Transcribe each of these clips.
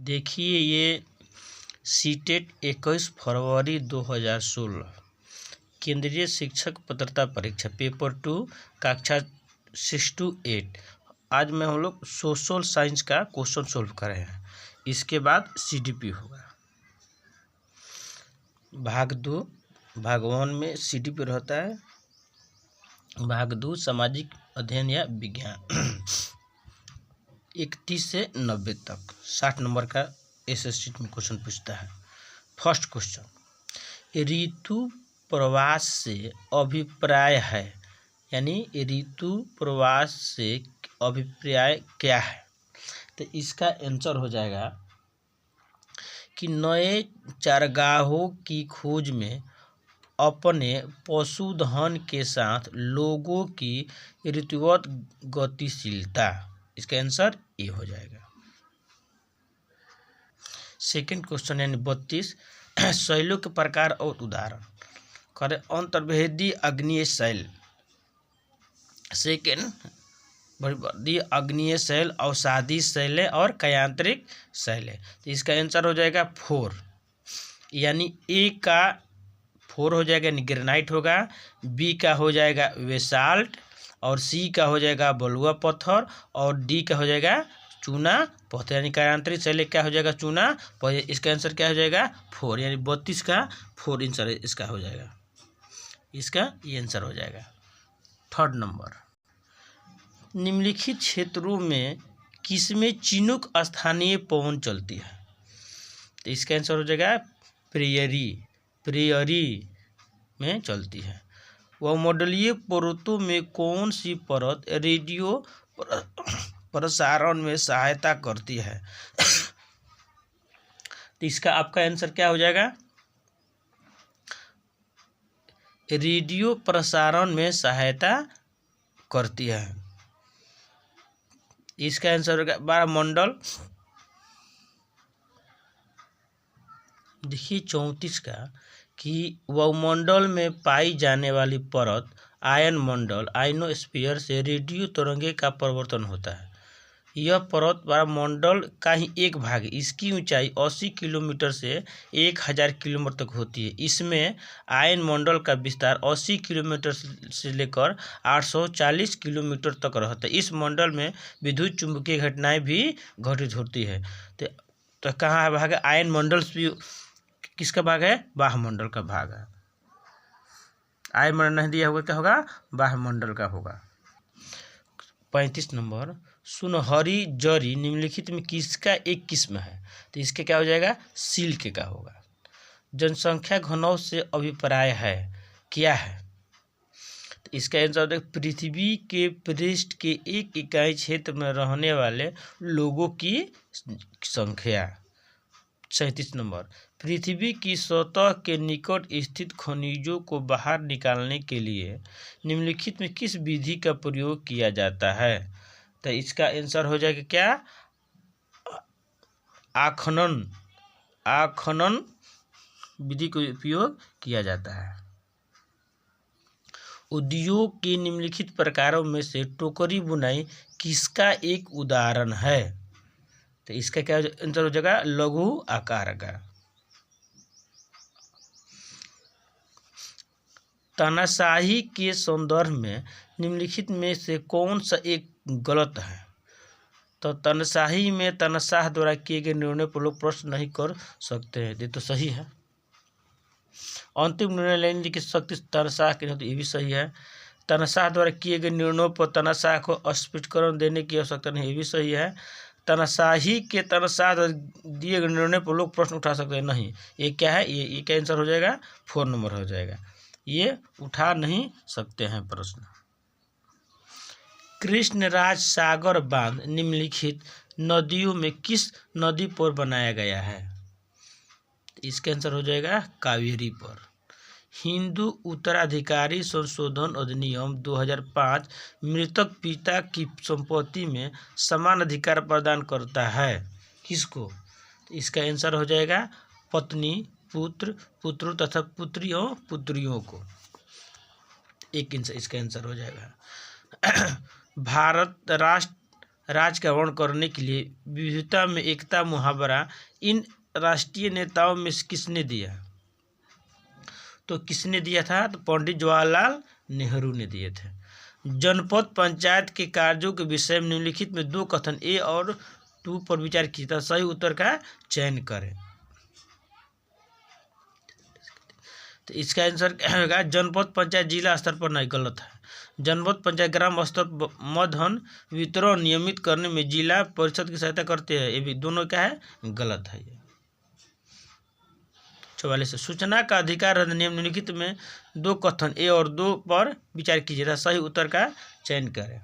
देखिए ये सीटेट 21 फरवरी 2016 केंद्रीय शिक्षक पात्रता परीक्षा पेपर 2 कक्षा 6 to 8। आज में हम लोग सोशल साइंस का क्वेश्चन सोल्व कर रहे हैं। इसके बाद सीडीपी होगा। भाग 2 भाग 1 में सीडीपी रहता है। भाग 2 सामाजिक अध्ययन या विज्ञान 31 से 90 तक 60 नंबर का एसएसटी में क्वेश्चन पूछता है। फर्स्ट क्वेश्चन, ऋतु प्रवास से अभिप्राय है, यानी ऋतु प्रवास से अभिप्राय क्या है। तो इसका आंसर हो जाएगा कि नए चारागाहों की खोज में अपने पशुधन के साथ लोगों की ऋतुगत गतिशीलता। इसका आंसर ए हो जाएगा। सेकंड क्वेश्चन यानी 32, शैलों के प्रकार और उदाहरण करें। अंतर्वेदी अग्नीय शैल, सेकंड बड़ी अग्नीय शैल, अवसादी शैलें और कयांत्रिक शैलें। तो इसका आंसर हो जाएगा 4, यानी ए का 4 हो जाएगा, यानी ग्रेनाइट होगा। बी का हो जाएगा बेसाल्ट, और सी का हो जाएगा बलुआ पत्थर, और डी का हो जाएगा चूना पत्थर, यानी कयांत्रिक शैलें क्या हो जाएगा चूना। इसका आंसर क्या हो जाएगा 4, यानी 32 का 4 आंसर इसका हो जाएगा। इसका ये आंसर हो जाएगा। थर्ड नंबर, निम्नलिखित क्षेत्रों में किसमें चिनूक स्थानीय पवन चलती है। तो इसका आंसर हो जाएगा प्रेयरी में चलती है। वह मंडलीय परतों में कौन सी परत रेडियो प्रसारण में सहायता करती है। तो इसका आपका आंसर क्या हो जाएगा, रेडियो प्रसारण में सहायता करती है। इसका आंसर होगा 12 मंडल। देखिए 34 का कि वायुमंडल में पाई जाने वाली परत आयन मंडल आयनोस्फीयर से रेडियो तरंगे का परिवर्तन होता है। यह परत वायुमंडल का ही एक भाग है। इसकी ऊंचाई 80 किलोमीटर से 1000 किलोमीटर तक होती है। इसमें आयन मंडल का विस्तार 80 किलोमीटर से लेकर 840 किलोमीटर तक रहता है। इस मंडल में विद्युत चुंबकीय घटनाएं भी घटित होती है। तो कहाँ है भाग है, आयन मंडल किसका भाग है, बाह्यमंडल का भाग है। आयन मंडल नहीं दिया होगा, क्या होगा, बाह्यमंडल का होगा। 35 नंबर, सुनहरी जरी निम्नलिखित में किसका एक किस्म है। तो इसके क्या हो जाएगा, सिल्क का होगा। जनसंख्या घनत्व से अभिप्राय है क्या है। तो इसका आंसर हो जाएगा पृथ्वी के पृष्ठ के एक इकाई क्षेत्र में रहने वाले लोगों की संख्या। 37 नंबर, पृथ्वी की सतह के निकट स्थित खनिजों को बाहर निकालने के लिए निम्नलिखित में किस विधि का प्रयोग किया जाता है। तो इसका आंसर हो जाएगा क्या, आखनन विधि का उपयोग किया जाता है। उद्योग के निम्नलिखित प्रकारों में से टोकरी बुनाई किसका एक उदाहरण है। तो इसका क्या आंसर हो जाएगा, लघु आकार का। तानाशाही के संदर्भ में निम्नलिखित में से कौन सा एक गलत है। तो तानाशाही में तानाशाह द्वारा किए गए निर्णय पर लोग प्रश्न नहीं कर सकते हैं, ये तो सही है। अंतिम निर्णय लेने की शक्ति तानाशाह की नहीं, तो ये भी सही है। तानाशाह द्वारा किए गए निर्णयों पर तानाशाह को स्पष्टीकरण देने की आवश्यकता नहीं, ये भी सही है। तानाशाही के तानाशाह दिए गए निर्णय पर लोग प्रश्न उठा सकते हैं, नहीं। ये क्या है, ये क्या आंसर हो जाएगा, 4 नंबर हो जाएगा। ये उठा नहीं सकते हैं प्रश्न। कृष्णराज सागर बांध निम्नलिखित नदियों में किस नदी पर बनाया गया है। इसका आंसर हो जाएगा कावेरी पर। हिंदू उत्तराधिकारी संशोधन अधिनियम 2005 मृतक पिता की संपत्ति में समान अधिकार प्रदान करता है किसको। इसका आंसर हो जाएगा पत्नी, पुत्र, पुत्रों तथा पुत्रियों, पुत्रियों को। एक इसका आंसर हो जाएगा। भारत राज का वर्णन करने के लिए विविधता में एकता मुहावरा इन राष्ट्रीय नेताओं में से किसने दिया? तो किसने दिया था? तो पंडित जवाहरलाल नेहरू ने दिए थे। जनपद पंचायत के कार्यों के विषय में निम्नलिखित में दो कथन ए और 2 पर विचार कीजिए, सही उत्तर का चयन करें। तो इसका आंसर क्या होगा? जनपद पंचायत जिला स्तर पर नहीं, गलत है। जनपद पंचायत ग्राम स्तर पर मधन वितरण नियमित करने में जिला परिषद की सहायता करते हैं, ये भी दोनों क्या है? गलत है। ये 44 सूचना का अधिकार अधिनियम निम्नलिखित में दो कथन ए और 2 पर विचार कीजिए, सही उत्तर का चयन करें।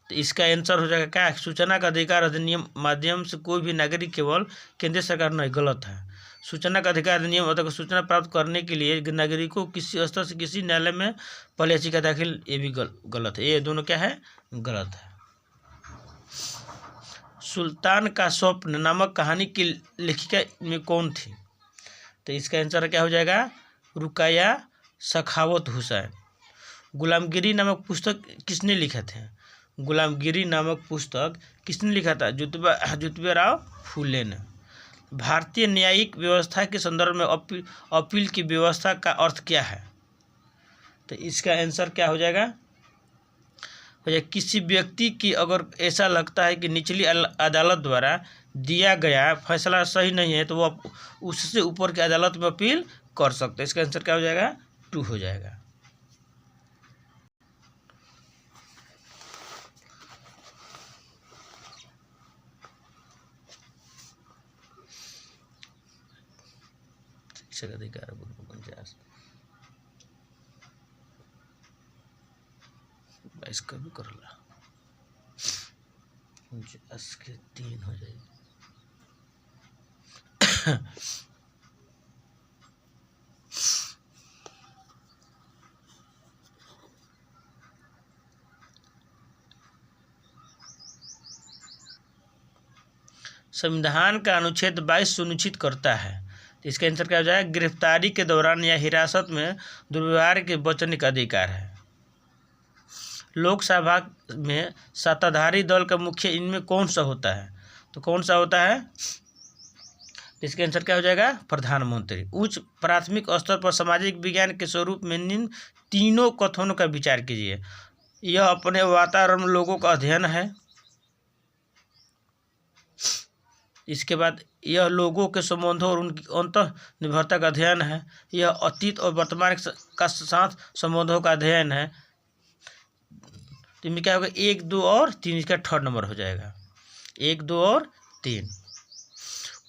तो इसका आंसर हो जाएगा क्या? सूचना का अधिकार अधिनियम माध्यम से कोई भी नागरिक केवल केंद्र सरकार नहीं, गलत है। सूचना का अधिकार अधिनियम अतः सूचना प्राप्त करने के लिए नागरिकों को किसी स्तर से किसी न्यायालय में पहले याचिका दाखिल, ये भी गलत है। ये दोनों क्या है? गलत है। सुल्तान का स्वप्न नामक कहानी की लेखिका में कौन थी? तो इसका आंसर क्या हो जाएगा? रुकैया सखावत हुसैन। गुलामगिरी नामक पुस्तक किसने लिखा था? गुलामगिरी नामक पुस्तक किसने लिखा था? ज्योतिबा फूले ने। भारतीय न्यायिक व्यवस्था के संदर्भ में अपील की व्यवस्था का अर्थ क्या है? तो इसका आंसर क्या हो जाएगा? किसी व्यक्ति की अगर ऐसा लगता है कि निचली अदालत द्वारा दिया गया फैसला सही नहीं है तो वह उससे ऊपर की अदालत में अपील कर सकते हैं। इसका आंसर क्या हो जाएगा? 2 हो जाएगा। शिक्षक अधिकार 49 इसका भी कर ला, 50 के 3 हो जाएगी। संविधान का अनुच्छेद 22 सुनिश्चित करता है, तो इसका आंसर क्या हो जाएगा? गिरफ्तारी के दौरान या हिरासत में दुर्व्यवहार के बचने का अधिकार है। लोकसभा में सत्ताधारी दल का मुख्य इनमें कौन सा होता है? तो कौन सा होता है? इसका आंसर क्या हो जाएगा? प्रधानमंत्री। उच्च प्राथमिक स्तर पर सामाजिक विज्ञान के स्वरूप में निम्न तीनों कथनों का विचार कीजिए। यह अपने वातावरण में लोगों का अध्ययन है। इसके बाद यह लोगों के संबंधों और उनकी अंतः निर्भरता का अध्ययन है। यह अतीत और वर्तमान का साथ संबंधों का अध्ययन है। तो इनमें क्या होगा? 1, 2 और 3, इसका 3rd नंबर हो जाएगा। 1, 2 और 3।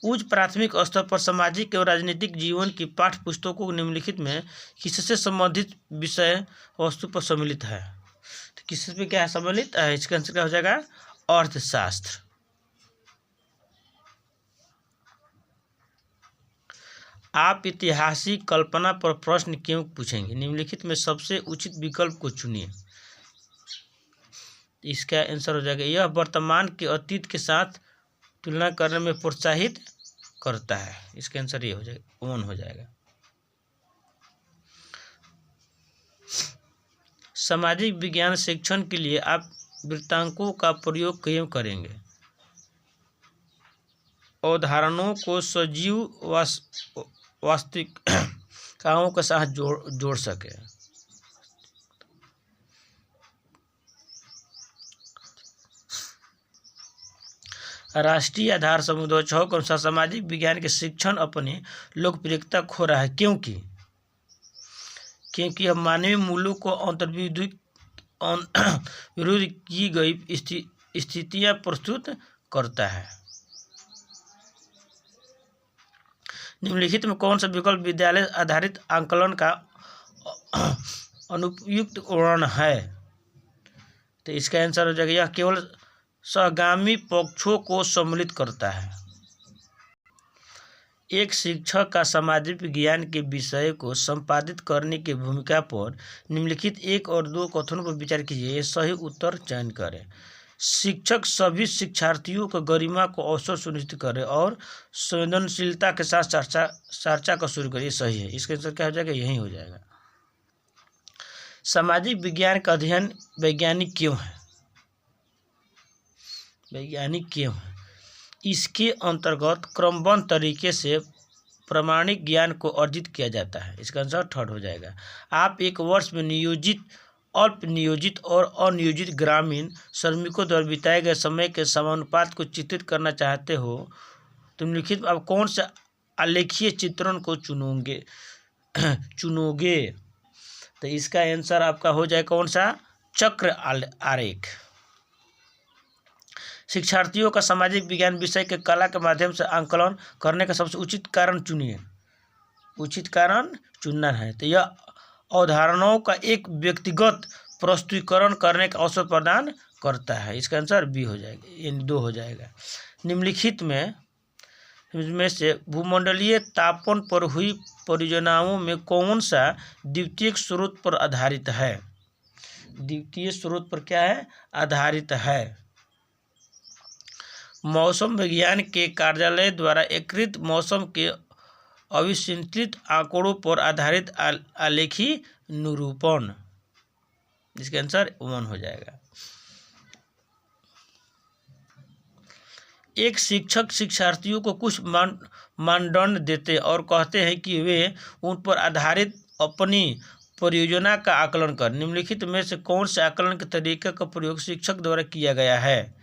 उच्च प्राथमिक स्तर पर सामाजिक एवं राजनीतिक जीवन की पाठ्य पुस्तकों निम्नलिखित में किससे संबंधित विषय वस्तु पर सम्मिलित है? तो किससे पे क्या सम्मिलित है? इसका आंसर क्या हो जाएगा? अर्थशास्त्र। आप ऐतिहासिक कल्पना पर प्रश्न क्यों पूछेंगे? निम्नलिखित में सबसे उचित विकल्प को चुनिए। इसका आंसर हो जाएगा यह वर्तमान के अतीत के साथ तुलना करने में प्रोत्साहित करता है। इसका आंसर ये हो जाएगा 1 हो जाएगा। सामाजिक विज्ञान शिक्षण के लिए आप वृत्तांकों का प्रयोग क्यों करेंगे? अवधारणाओं को सजीव वास्तविकताओं के साथ जोड़ सके। राष्ट्रीय आधार समूह 2006 के अनुसार सामाजिक विज्ञान के शिक्षण अपनी लोकप्रियता खो रहा है, क्योंकि यह मानवीय मूल्यों को विरुद्ध की गई स्थितियां प्रस्तुत करता है। निम्नलिखित में कौन सा विकल्प विद्यालय आधारित आकलन का अनुपयुक्त वर्णन है? तो इसका आंसर हो जाएगा यह केवल सहगामी पक्षों को सम्मिलित करता है। एक शिक्षक का सामाजिक विज्ञान के विषय को संपादित करने की भूमिका पर निम्नलिखित 1 और 2 कथनों पर विचार कीजिए, सही उत्तर चयन करें। शिक्षक सभी शिक्षार्थियों को गरिमा को अवसर सुनिश्चित करे और संवेदनशीलता के साथ चर्चा का शुरू करे, सही है। इसका आंसर क्या हो जाएगा? यही हो जाएगा। सामाजिक विज्ञान का अध्ययन वैज्ञानिक क्यों है? वैज्ञानिक क्यों है। इसके अंतर्गत क्रमबद्ध तरीके से प्रामाणिक ज्ञान को अर्जित किया जाता है। इसका आंसर थर्ड हो जाएगा। आप एक वर्ष में नियोजित, अल्प नियोजित और अनियोजित ग्रामीण श्रमिकों द्वारा बिताए गए समय के समानुपात को चित्रित करना चाहते हो तो निम्नलिखित आप कौन सा आलेखीय चित्रण को चुनोगे। तो इसका आंसर आपका हो जाए कौन सा, चक्र आरेख। शिक्षार्थियों का सामाजिक विज्ञान विषय के कला के माध्यम से आंकलन करने का सबसे उचित कारण चुनिए। उचित कारण चुनना है। तो यह अवधारणाओं का एक व्यक्तिगत प्रस्तुतिकरण करने का अवसर प्रदान करता है। इसका आंसर बी हो जाएगा, यानी 2 हो जाएगा। निम्नलिखित में से भूमंडलीय तापन पर हुई परियोजनाओं में कौन सा द्वितीयक स्रोत पर आधारित है। द्वितीय स्रोत पर क्या है, आधारित है। मौसम विज्ञान के कार्यालय द्वारा एकीकृत मौसम के अविश्लेषित आंकड़ों पर आधारित आलेखी निरूपण। इसका आंसर 1 हो जाएगा। एक शिक्षक शिक्षार्थियों को कुछ मानदंड देते और कहते हैं कि वे उन पर आधारित अपनी परियोजना का आकलन कर। निम्नलिखित में से कौन से आकलन के तरीके का प्रयोग शिक्षक द्वारा किया गया है।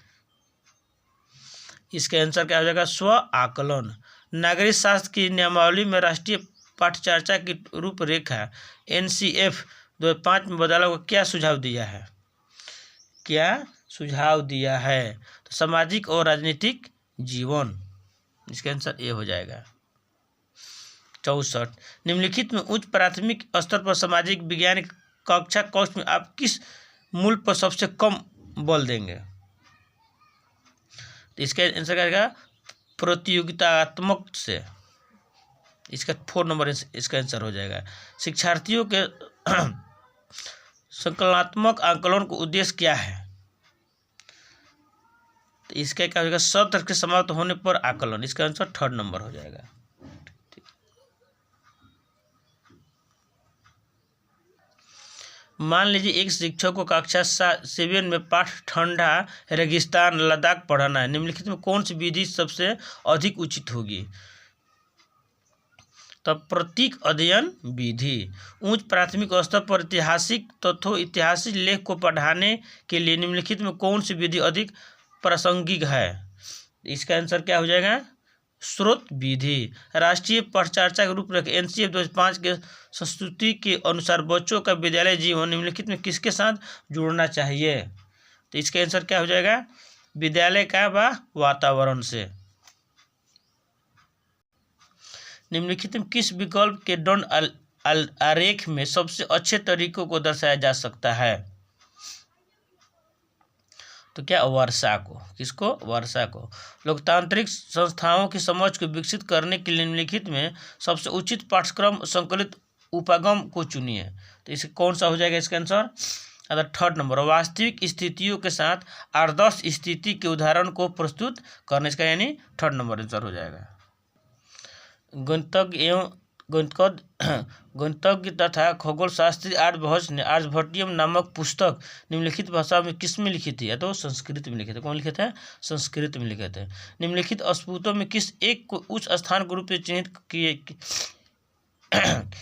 इसका आंसर क्या हो जाएगा, स्व आकलन। नागरिक शास्त्र की नियमावली में राष्ट्रीय पाठ्यचर्या की रूपरेखा NCF 2005 में बदलाव को क्या सुझाव दिया है। क्या सुझाव दिया है, तो सामाजिक और राजनीतिक जीवन। इसका आंसर ए हो जाएगा। 64 निम्नलिखित में उच्च प्राथमिक स्तर पर सामाजिक विज्ञान कक्षा कोर्स में आप किस मूल पर सबसे कम बल देंगे। तो इसका आंसर क्या रहेगा, प्रतियोगितात्मक से। इसका 4 नंबर इसका आंसर हो जाएगा। शिक्षार्थियों के संकलनात्मक आंकलन का उद्देश्य क्या है। तो इसका क्या हो जाएगा, सत्र के समाप्त होने पर आकलन। इसका आंसर 3rd नंबर हो जाएगा। मान लीजिए एक शिक्षक को कक्षा 7 में पाठ ठंडा रेगिस्तान लद्दाख पढ़ाना है। निम्नलिखित में कौन सी विधि सबसे अधिक उचित होगी। तब प्रतीक अध्ययन विधि। उच्च प्राथमिक स्तर पर ऐतिहासिक तथ्यों ऐतिहासिक लेख को पढ़ाने के लिए निम्नलिखित में कौन सी विधि अधिक प्रासंगिक है। इसका आंसर क्या हो जाएगा, स्रोत विधि। राष्ट्रीय पठचर्चा के रूपरेखा NCF 2005 के संस्तुति के अनुसार बच्चों का विद्यालय जीवन निम्नलिखित में किसके साथ जुड़ना चाहिए। तो इसका आंसर क्या हो जाएगा, विद्यालय का वातावरण से। निम्नलिखित में किस विकल्प के दंड आरेख में सबसे अच्छे तरीकों को दर्शाया जा सकता है। तो क्या, वर्षा को। किसको, वर्षा को। लोकतांत्रिक संस्थाओं की समझ को विकसित करने के लिए निम्नलिखित में सबसे उचित पाठ्यक्रम संकलित उपागम को चुनिए। तो इसे कौन सा हो जाएगा इसका आंसर, 3rd नंबर। वास्तविक स्थितियों के साथ आदर्श स्थिति के उदाहरण को प्रस्तुत करने, इसका यानी 3rd नंबर आंसर हो जाएगा। गणितज्ञ तथा खगोल शास्त्री आर्यभट्ट ने आर्यभट्टियम नामक पुस्तक निम्नलिखित भाषा में किस में लिखी थी। या तो संस्कृत में लिखे थे। कौन लिखे थे, संस्कृत में लिखे थे। निम्नलिखित स्फुटों में किस एक को उच्च स्थान के रूप में चिन्हित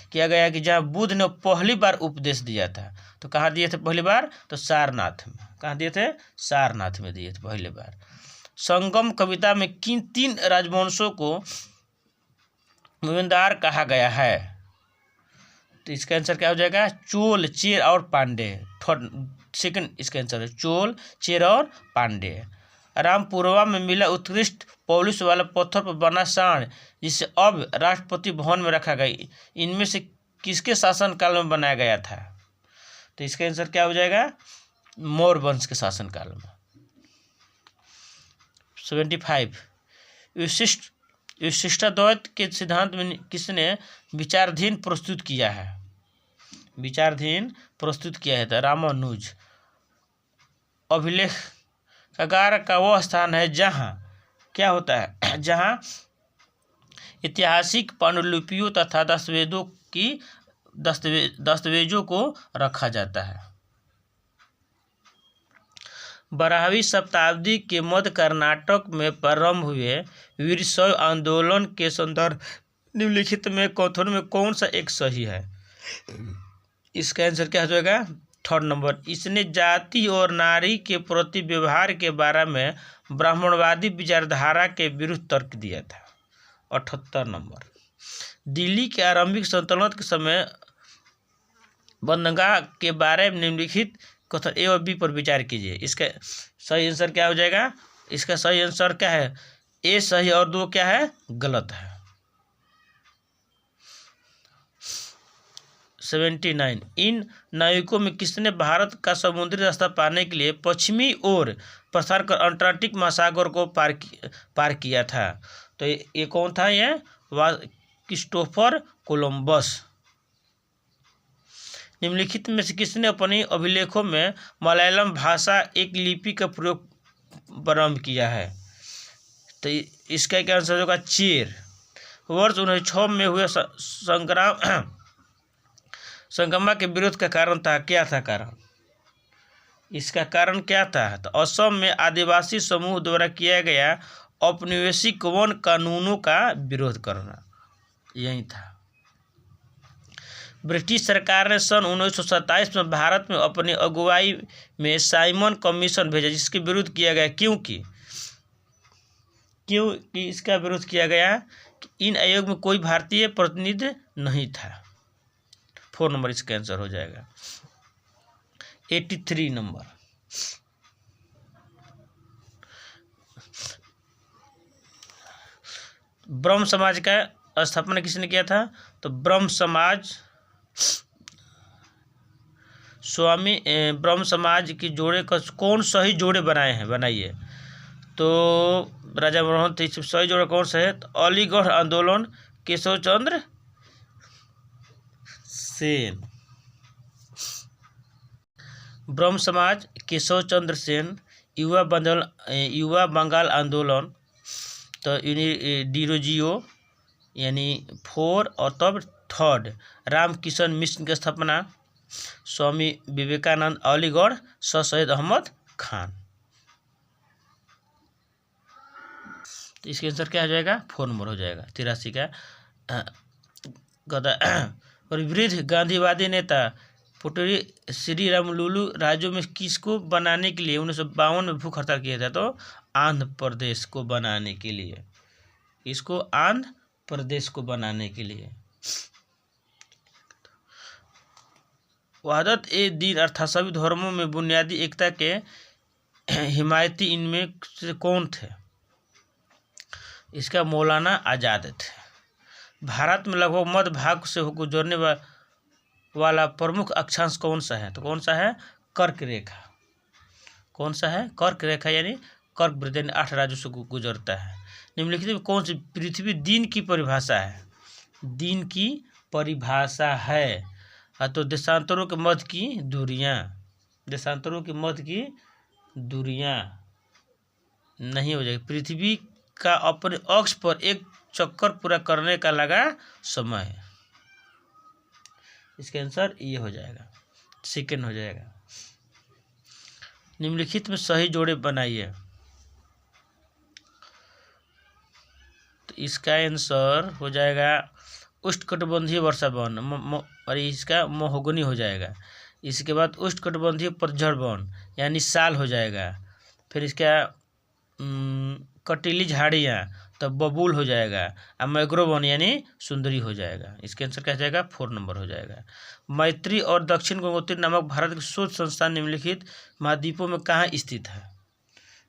किया गया कि जहाँ बुद्ध ने पहली बार उपदेश दिया था। तो कहाँ दिए थे पहली बार, तो सारनाथ में। कहाँ दिए थे, सारनाथ में दिए थे पहली बार। संगम कविता में किन 3 राजवंशों को मूवनदार कहा गया है। तो इसका आंसर क्या हो जाएगा, चोल, चेर और पांडे। 2nd इसका आंसर है चोल, चेर और पांडे। रामपुरवा में मिला उत्कृष्ट पॉलिश वाला पत्थर पर बना सांड जिसे अब राष्ट्रपति भवन में रखा गया, इनमें से किसके शासनकाल में बनाया गया था। तो इसका आंसर क्या हो जाएगा, मौर्य वंश के शासनकाल में। 75 विशिष्टाद्वैत के सिद्धांत में किसने विचाराधीन प्रस्तुत किया है। विचाराधीन प्रस्तुत किया है तो रामानुज। अभिलेखागार का वह स्थान है जहाँ क्या होता है, जहाँ ऐतिहासिक पांडुलिपियों तथा दस्तावेजों को रखा जाता है। 12वीं शताब्दी के मध्य कर्नाटक में प्रारंभ हुए वीरशैव आंदोलन के संदर्भ निम्नलिखित में कथनों में कौन सा एक सही है? इसका आंसर क्या हो जाएगा? 3rd number. इसने जाति और नारी के प्रति व्यवहार के बारे में ब्राह्मणवादी विचारधारा के विरुद्ध तर्क दिया था। 78 नंबर। दिल्ली के आरंभिक सल्तनत के समय बंदरगाह के बारे में निम्नलिखित कथन ए और बी पर विचार कीजिए। इसका सही आंसर क्या हो जाएगा? इसका सही आंसर क्या है? ए सही और 2 क्या है? गलत है। 79। इन नाविकों में किसने भारत का समुद्री रास्ता पाने के लिए पश्चिमी ओर प्रस्थान कर अंटार्कटिक महासागर को पार किया था? तो ये कौन था? ये क्रिस्टोफर कोलंबस। निम्नलिखित में से किसने अपने अभिलेखों में मलयालम भाषा एक लिपि का प्रयोग प्रारंभ किया है? तो इसका क्या आंसर होगा? चेर। वर्ष 1906 में हुए संगमा के विरोध का कारण था, क्या था कारण? इसका कारण क्या था? तो असम में आदिवासी समूह द्वारा किया गया औपनिवेशिक वन कानूनों का विरोध करना, यही था। ब्रिटिश सरकार ने सन 1927 में भारत में अपनी अगुवाई में साइमन कमीशन भेजा, जिसके विरोध किया गया। क्योंकि इसका विरोध किया गया कि इन आयोग में कोई भारतीय प्रतिनिधि नहीं था। 4 नंबर इसका आंसर हो जाएगा। 83 नंबर। ब्रह्म समाज का स्थापना किसने किया था? तो ब्रह्म समाज की जोड़े का कौन सही जोड़े बनाइए। तो राजा मनमोहन थे। सही जोड़ा कौन सा है? तो अलीगढ़ आंदोलन, केशव चंद्र सेन। ब्रह्म समाज, केशव चंद्र सेन। युवा बंगाल आंदोलन तो डिरोजियो यानी 4 और तब 3rd रामकिशन मिशन की स्थापना स्वामी विवेकानंद। अलीगढ़ सर सैयद अहमद खान। तो इसका आंसर क्या हो जाएगा? 4 नंबर हो जाएगा। 83 का और वृद्ध गांधीवादी नेता पुटरी श्री रामुलु राज्यों में किसको बनाने के लिए 1952 में भूख हड़ताल किया था? तो आंध्र प्रदेश को बनाने के लिए। इसको आंध्र प्रदेश को बनाने के लिए। वहदत ए दीन अर्थात सभी धर्मों में बुनियादी एकता के हिमायती इनमें से कौन थे? इसका मौलाना आज़ाद थे। भारत में लगभग मध्य भाग से गुजरने वाला प्रमुख अक्षांश कौन सा है? तो कौन सा है? कर्क रेखा। कौन सा है? कर्क रेखा यानी कर्क वृत्त 8 राज्यों से गुजरता है। निम्नलिखित में कौन सी पृथ्वी दिन की परिभाषा है? दिन की परिभाषा है तो देशांतरों के मध्य की दूरियां नहीं हो जाएगी। पृथ्वी का अपने अक्ष पर एक चक्कर पूरा करने का लगा समय। इसका आंसर ये हो जाएगा, सेकंड हो जाएगा। निम्नलिखित में सही जोड़े बनाइए। तो इसका आंसर हो जाएगा उष्णकटिबंधीय वर्षा वन और इसका महोगनी हो जाएगा। इसके बाद उष्णकटिबंधीय पतझड़ वन यानी साल हो जाएगा। फिर इसका कटीली झाड़ियाँ तो बबूल हो जाएगा और मैंग्रोव वन यानी सुंदरी हो जाएगा। इसके आंसर क्या हो जाएगा? 4 नंबर हो जाएगा। मैत्री और दक्षिण गंगोत्री नामक भारत के शोध संस्थान निम्नलिखित महाद्वीपों में कहाँ स्थित है?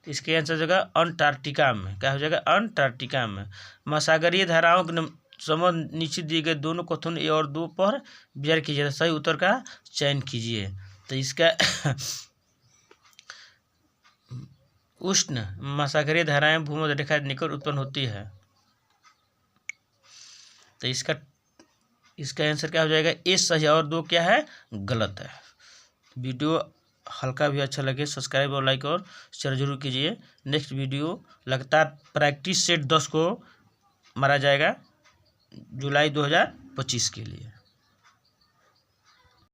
तो इसके आंसर हो जाएगा अंटार्कटिका में। क्या हो जाएगा? अंटार्कटिका में। महासागरीय धाराओं के संबंध नीचे दिए गए दोनों कथन ए और 2 पर विचार कीजिए, सही उत्तर का चयन कीजिए। तो इसका उष्ण महासागरीय धाराएं भूमध्य रेखा निकट उत्पन्न होती है। तो इसका आंसर क्या हो जाएगा? ए सही और 2 क्या है? गलत है। वीडियो हल्का भी अच्छा लगे सब्सक्राइब और लाइक और शेयर जरूर कीजिए। नेक्स्ट वीडियो लगातार प्रैक्टिस सेट 10 को मारा जाएगा जुलाई 2025 के लिए।